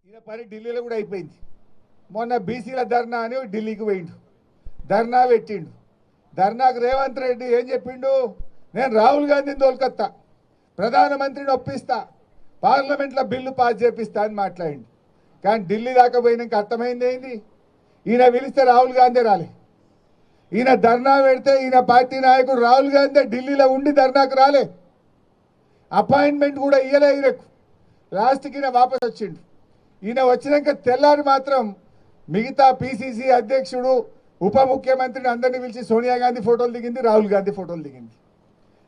ఈయన పని ఢిల్లీలో కూడా అయిపోయింది. మొన్న బీసీల ధర్నా అని ఢిల్లీకి పోయిండు, ధర్నా పెట్టిండు. ధర్నాకు రేవంత్ రెడ్డి ఏం చెప్పిండు? నేను రాహుల్ గాంధీని తోలుకొత్తా, ప్రధానమంత్రిని ఒప్పిస్తా, పార్లమెంట్లో బిల్లు పాస్ చేపిస్తా అని మాట్లాడిండు. కానీ ఢిల్లీ దాకా పోయినాక అర్థమైంది ఏంది? ఈయన పిలిస్తే రాహుల్ గాంధీ రాలే. ఈయన ధర్నా పెడితే ఈయన పార్టీ నాయకుడు రాహుల్ గాంధీ ఢిల్లీలో ఉండి ధర్నాకు రాలే, అపాయింట్మెంట్ కూడా ఇయ్యలే ఈయనకు. లాస్ట్కి ఈయన వాపస్ వచ్చిండు. ఈయన వచ్చినాక తెల్లారి మాత్రం మిగతా పిసిసి అధ్యక్షుడు, ఉప ముఖ్యమంత్రిని అందరినీ పిలిచి సోనియా గాంధీ ఫోటోలు దిగింది, రాహుల్ గాంధీ ఫోటోలు దిగింది.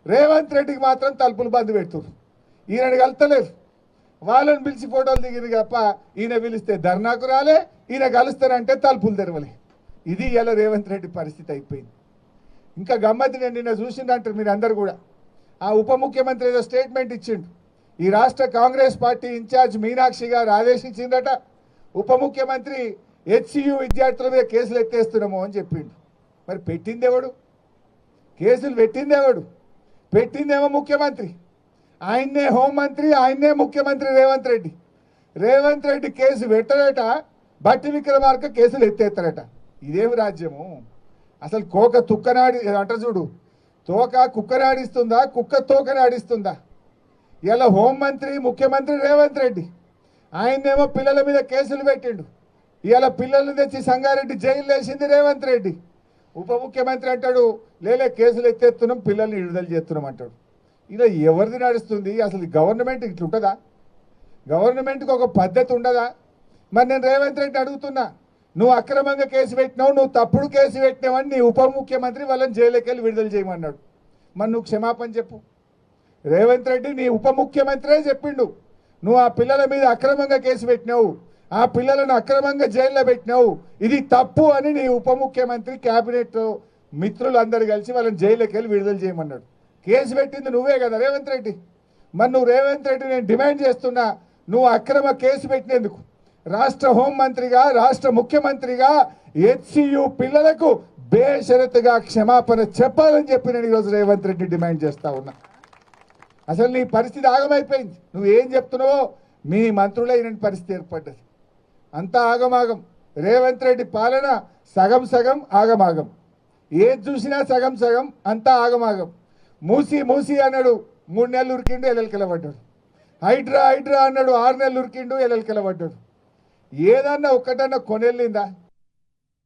రేవంత్ రెడ్డికి మాత్రం తలుపులు బంద్ పెడుతున్నారు. ఈయనని కలుస్తలేరు, వాళ్ళని పిలిచి ఫోటోలు దిగింది తప్ప ఈయన పిలిస్తే ధర్నాకు రాలే, ఈయన కలుస్తారంటే తలుపులు తెరవలే. ఇది ఇలా రేవంత్ రెడ్డి పరిస్థితి అయిపోయింది. ఇంకా గమ్మతి, నేను నిన్న చూసిందంటారు మీరు అందరు కూడా. ఆ ఉప ముఖ్యమంత్రి ఏదో స్టేట్మెంట్ ఇచ్చిండు. ఈ రాష్ట్ర కాంగ్రెస్ పార్టీ ఇన్ఛార్జ్ మీనాక్షి గారు ఆదేశించిందట, ఉప ముఖ్యమంత్రి హెచ్సియు విద్యార్థుల మీద కేసులు ఎత్తేస్తున్నాము అని చెప్పిండు. మరి పెట్టిందేవాడు? కేసులు పెట్టిందేవాడు? పెట్టిందేమో ముఖ్యమంత్రి, ఆయన్నే హోంమంత్రి, ఆయన్నే ముఖ్యమంత్రి రేవంత్ రెడ్డి. రేవంత్ రెడ్డి కేసు పెట్టడట, బట్టి విక్రమార్క కేసులు ఎత్తేస్తారట. ఇదేమి రాజ్యము? అసలు కోక తుక్కనాడి అంట చూడు, తోక కుక్కనాడిస్తుందా, కుక్క తోకనాడిస్తుందా? ఇలా హోంమంత్రి ముఖ్యమంత్రి రేవంత్ రెడ్డి, ఆయన్నేమో పిల్లల మీద కేసులు పెట్టిండు. ఇలా పిల్లల్ని తెచ్చి సంగారెడ్డి జైలు వేసింది రేవంత్ రెడ్డి. ఉప ముఖ్యమంత్రి అంటాడు లేలే కేసులు ఎత్తేస్తున్నాం, పిల్లల్ని విడుదల చేస్తున్నాం అంటాడు. ఇలా ఎవరిది నడుస్తుంది? అసలు గవర్నమెంట్ ఇట్లుంటుందా? గవర్నమెంట్కి ఒక పద్ధతి ఉండదా? మరి నేను రేవంత్ రెడ్డి అడుగుతున్నా, నువ్వు అక్రమంగా కేసు పెట్టినావు, నువ్వు తప్పుడు కేసు పెట్టినావని నీ ఉప ముఖ్యమంత్రి వాళ్ళని జైలుకి వెళ్ళి విడుదల చేయమన్నాడు. మరి నువ్వు క్షమాపణ చెప్పు. రేవంత్ రెడ్డి నీ ఉప ముఖ్యమంత్రే చెప్పిండు, నువ్వు ఆ పిల్లల మీద అక్రమంగా కేసు పెట్టినావు, ఆ పిల్లలను అక్రమంగా జైల్లో పెట్టినావు, ఇది తప్పు అని నీ ఉప ముఖ్యమంత్రి క్యాబినెట్ మిత్రులు అందరు కలిసి వాళ్ళని జైలుకి వెళ్ళి విడుదల చేయమన్నాడు. కేసు పెట్టింది నువ్వే కదా రేవంత్ రెడ్డి. మరి నువ్వు రేవంత్ రెడ్డి, నేను డిమాండ్ చేస్తున్నా, నువ్వు అక్రమ కేసు పెట్టినందుకు రాష్ట్ర హోంమంత్రిగా, రాష్ట్ర ముఖ్యమంత్రిగా హెచ్సియు పిల్లలకు బేషరతుగా క్షమాపణ చెప్పాలని చెప్పి నేను ఈరోజు రేవంత్ రెడ్డి డిమాండ్ చేస్తా ఉన్నా. అసలు నీ పరిస్థితి ఆగమైపోయింది. నువ్వు ఏం చెప్తున్నావో మీ మంత్రులే ఇలాంటి పరిస్థితి ఏర్పడ్డది. అంతా ఆగమాగం. రేవంత్ రెడ్డి పాలన సగం సగం ఆగమాగం, ఏది చూసినా సగం సగం, అంతా ఆగమాగం. మూసి మూసి అన్నాడు, 3 నెలలు ఉరికిండు, ఎల్లెలకెళ్ళబడ్డాడు. హైడ్రా హైడ్రా అన్నాడు, 6 నెలలు ఉరికిండు, ఎల్లెలకెళ్ళబడ్డాడు. ఏదన్నా ఒక్కటన్నా కొనెళ్ళిందా?